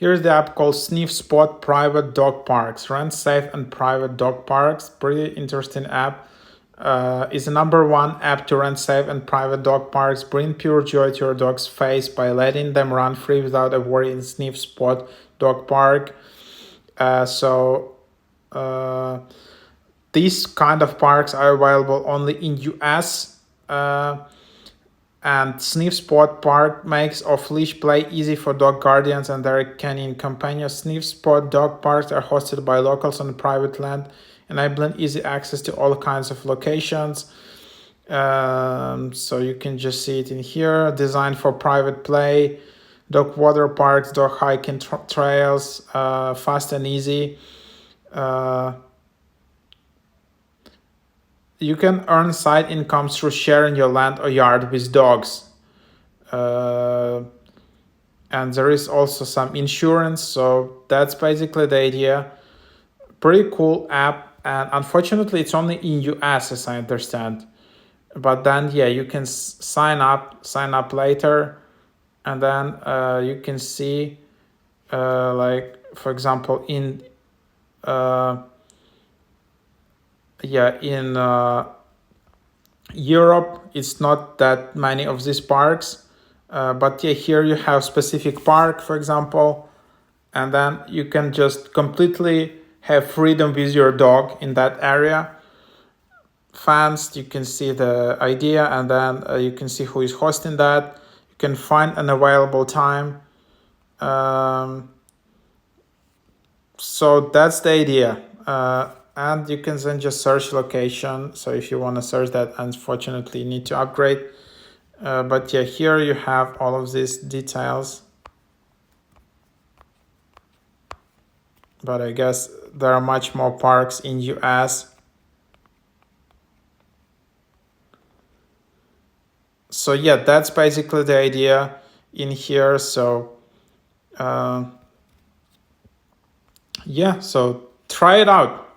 Here's the app called SNIFFSPOT Private Dog Parks. Rent safe and private dog parks. Pretty interesting app. Is the #1 app to rent safe and private dog parks. Bring pure joy to your dog's face by letting them run free without a worry in SNIFFSPOT Dog Park. These kind of parks are available only in US. And SNIFFSPOT Park makes off-leash play easy for dog guardians and their canine companions. SNIFFSPOT dog parks are hosted by locals on private land, enabling easy access to all kinds of locations. So you can just see it in here. Designed for private play, dog water parks, dog hiking trails, fast and easy. You can earn side income through sharing your land or yard with dogs. And there is also some insurance. So that's basically the idea. Pretty cool app. And unfortunately, it's only in US, as I understand. But then, yeah, you can sign up later. And then you can see, like, for example, in Europe, it's not that many of these parks, but yeah, here you have specific park, for example, and then you can just completely have freedom with your dog in that area. Fans, you can see the idea, and then you can see who is hosting that. You can find an available time. So that's the idea. And you can then just search location. So if you want to search that, unfortunately, you need to upgrade. But yeah, here you have all of these details. But I guess there are much more parks in US. So yeah, that's basically the idea in here. So yeah, so try it out.